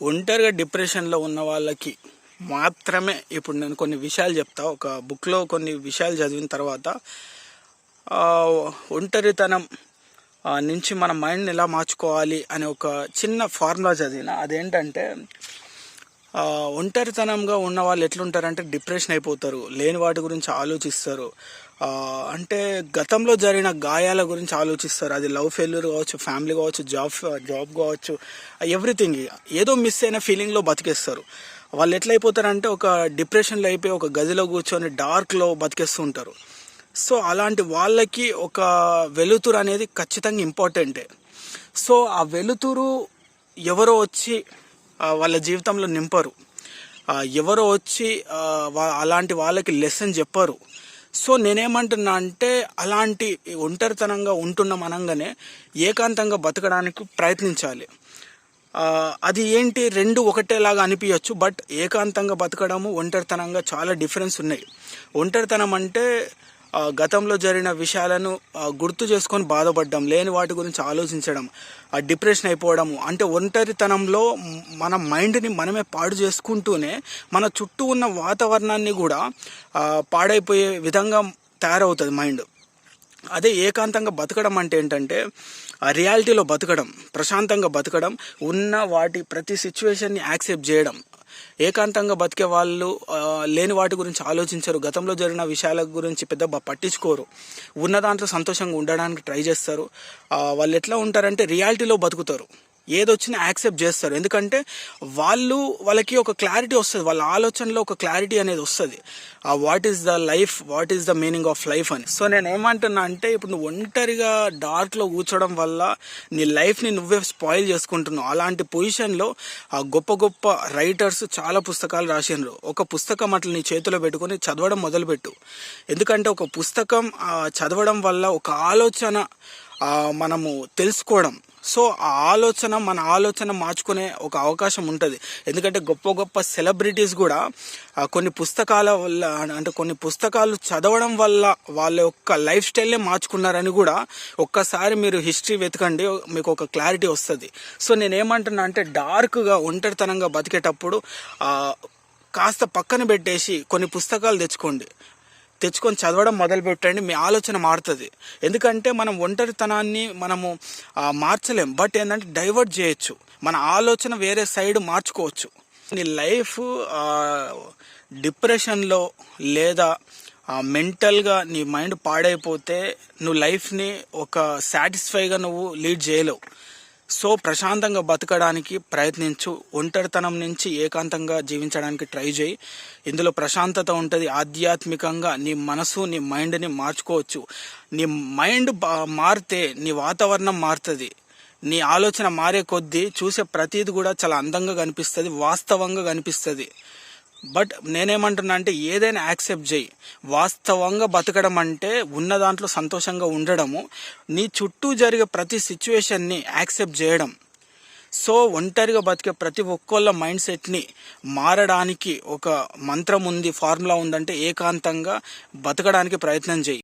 ఒంటరిగా డిప్రెషన్లో ఉన్న వాళ్ళకి మాత్రమే ఇప్పుడు నేను కొన్ని విషయాలు చెప్తా. ఒక బుక్లో కొన్ని విషయాలు చదివిన తర్వాత ఒంటరితనం నుంచి మన మైండ్ని ఎలా మార్చుకోవాలి అనే ఒక చిన్న ఫార్ములా చదివిన. అదేంటంటే ఒంటరితనంగా ఉన్న వాళ్ళు ఎట్లుంటారంటే డిప్రెషన్ అయిపోతారు, లేని వాటి గురించి ఆలోచిస్తారు. అంటే గతంలో జరిగిన గాయాల గురించి ఆలోచిస్తారు. అది లవ్ ఫెయిల్యూర్ కావచ్చు, ఫ్యామిలీ కావచ్చు, జాబ్ కావచ్చు, ఎవ్రీథింగ్. ఏదో మిస్ అయిన ఫీలింగ్లో బతికేస్తారు. వాళ్ళు ఎట్లయిపోతారంటే ఒక డిప్రెషన్లో అయిపోయి ఒక గదిలో కూర్చొని డార్క్లో బతికేస్తూ ఉంటారు. సో అలాంటి వాళ్ళకి ఒక వెలుతురు అనేది ఖచ్చితంగా ఇంపార్టెంటే. సో ఆ వెలుతురు ఎవరో వచ్చి వాళ్ళ జీవితంలో నింపరు, ఎవరో వచ్చి అలాంటి వాళ్ళకి లెసన్ చెప్పరు. సో నేనేమంటున్నా అంటే అలాంటి ఒంటరితనంగా ఉంటున్నాం అనగానే ఏకాంతంగా బతకడానికి ప్రయత్నించాలి. అది ఏంటి, రెండు ఒకటేలాగా అనిపించవచ్చు, బట్ ఏకాంతంగా బతకడము ఒంటరితనంగా చాలా డిఫరెన్స్ ఉన్నాయి. ఒంటరితనం అంటే గతంలో జరిగిన విషయాలను గుర్తు చేసుకొని బాధపడడం, లేని వాటి గురించి ఆలోచించడం, డిప్రెషన్ అయిపోవడము. అంటే ఒంటరితనంలో మన మైండ్ని మనమే పాడు చేసుకుంటూనే మన చుట్టూ ఉన్న వాతావరణాన్ని కూడా పాడైపోయే విధంగా తయారవుతుంది మైండ్. అదే ఏకాంతంగా బతకడం అంటే ఏంటంటే రియాలిటీలో బతకడం, ప్రశాంతంగా బతకడం, ఉన్న వాటి ప్రతి సిచ్యువేషన్ని యాక్సెప్ట్ చేయడం. ఏకాంతంగా బతికే వాళ్ళు లేని వాటి గురించి ఆలోచించరు, గతంలో జరిగిన విషయాల గురించి పెద్ద పట్టించుకోరు, ఉన్న దాంట్లో సంతోషంగా ఉండడానికి ట్రై చేస్తారు. వాళ్ళు ఎట్లా ఉంటారంటే రియాలిటీలో బతుకుతారు, ఏదొచ్చినా యాక్సెప్ట్ చేస్తారు. ఎందుకంటే వాళ్ళకి ఒక క్లారిటీ వస్తుంది, వాళ్ళ ఆలోచనలో ఒక క్లారిటీ అనేది వస్తుంది. What is the life, what is the meaning of life అని. సో నేను ఏమంటున్నా అంటే ఇప్పుడు నువ్వు ఒంటరిగా డార్క్లో కూర్చోవడం వల్ల నీ లైఫ్ని నువ్వే స్పాయిల్ చేసుకుంటున్నావు. అలాంటి పొజిషన్లో గొప్ప గొప్ప రైటర్స్ చాలా పుస్తకాలు రాసినారు. ఒక పుస్తకం అట్లా నీ చేతిలో పెట్టుకొని చదవడం మొదలుపెట్టు. ఎందుకంటే ఒక పుస్తకం చదవడం వల్ల ఒక ఆలోచన మనము తెలుసుకోవడం, సో మన ఆలోచన మార్చుకునే ఒక అవకాశం ఉంటుంది. ఎందుకంటే గొప్ప గొప్ప సెలబ్రిటీస్ కూడా కొన్ని పుస్తకాల వల్ల, అంటే కొన్ని పుస్తకాలు చదవడం వల్ల వాళ్ళ యొక్క లైఫ్ స్టైల్నే మార్చుకున్నారని కూడా ఒక్కసారి మీరు హిస్టరీ వెతకండి, మీకు ఒక క్లారిటీ వస్తుంది. సో నేనేమంటున్నా అంటే డార్క్గా ఒంటరితనంగా బతికేటప్పుడు కాస్త పక్కన పెట్టేసి కొన్ని పుస్తకాలు తెచ్చుకొని చదవడం మొదలు పెట్టండి. మీ ఆలోచన మారుతుంది. ఎందుకంటే మనం ఒంటరితనాన్ని మనము మార్చలేం, బట్ ఏంటంటే డైవర్ట్ చేయొచ్చు, మన ఆలోచన వేరే సైడ్ మార్చుకోవచ్చు. నీ లైఫ్ డిప్రెషన్లో లేదా మెంటల్గా నీ మైండ్ పాడైపోతే నువ్వు లైఫ్ని ఒక సాటిస్ఫైగా నువ్వు లీడ్ చేయలేవు. సో ప్రశాంతంగా బతకడానికి ప్రయత్నించు, ఒంటరితనం నుంచి ఏకాంతంగా జీవించడానికి ట్రై చేయి. ఇందులో ప్రశాంతత ఉంటుంది. ఆధ్యాత్మికంగా నీ మనసు, నీ మైండ్ని మార్చుకోవచ్చు. నీ మైండ్ మారితే నీ వాతావరణం మారుతుంది. నీ ఆలోచన మారే కొద్దీ చూసే ప్రతిదీ కూడా చాలా అందంగా కనిపిస్తుంది, వాస్తవంగా కనిపిస్తుంది. బట్ నేనేమంటున్నా అంటే ఏదైనా యాక్సెప్ట్ చేయి. వాస్తవంగా బతకడం అంటే ఉన్న దాంట్లో సంతోషంగా ఉండడము, నీ చుట్టూ జరిగే ప్రతి సిచ్యువేషన్ని యాక్సెప్ట్ చేయడం. సో ఒంటరిగా బతికే ప్రతి ఒక్కళ్ళ మైండ్ సెట్ని మారడానికి ఒక మంత్రం ఉంది, ఫార్ములా ఉందంటే ఏకాంతంగా బతకడానికి ప్రయత్నం చేయి.